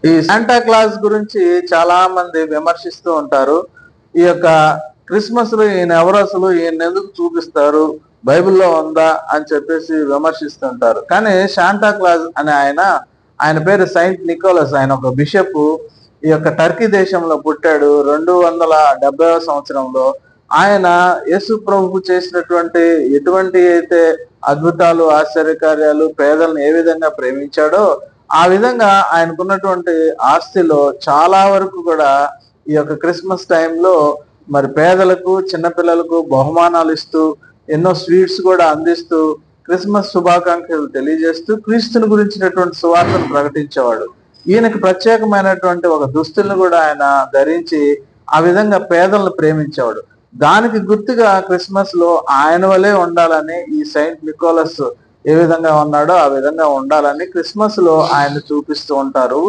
ఈ Santa Claus గురించి చాలా మంది విమర్శిస్తూ ఉంటారు. ఈ యొక్క క్రిస్మస్ లో ఈయన ఎవరు, అసలు ఈయన ఎందుకు చూపిస్తారు, బైబిల్లో ఉందా అని చెప్పేసి విమర్శిస్తుంటారు. కానీ శాంటా క్లాస్ అనే ఆయన పేరు సెయింట్ నికోలస్. ఆయన ఒక బిషప్. ఈ యొక్క టర్కీ దేశంలో పుట్టాడు 270వ సంవత్సరంలో. ఆయన యేసు ప్రభు చేసినటువంటి ఎటువంటి అయితే అద్భుతాలు, ఆశ్చర్యకార్యాలు, పేదలను ఏ విధంగా ప్రేమించాడో ఆ విధంగా ఆయనకున్నటువంటి ఆస్తిలో చాలా వరకు కూడా ఈ యొక్క క్రిస్మస్ టైంలో మరి పేదలకు, చిన్నపిల్లలకు బహుమానాలు ఇస్తూ, ఎన్నో స్వీట్స్ కూడా అందిస్తూ, క్రిస్మస్ శుభాకాంక్షలు తెలియజేస్తూ క్రీస్తుని గురించినటువంటి సువార్తను ప్రకటించేవాడు. ఈయనకి ప్రత్యేకమైనటువంటి ఒక దుస్తులను కూడా ఆయన ధరించి ఆ విధంగా పేదలను ప్రేమించేవాడు. దానికి గుర్తుగా క్రిస్మస్ లో ఆయన వలే ఉండాలని ఈ సెయింట్ నికోలస్ ఏ విధంగా ఉన్నాడో ఆ విధంగా ఉండాలని క్రిస్మస్ లో ఆయన చూపిస్తూ ఉంటారు.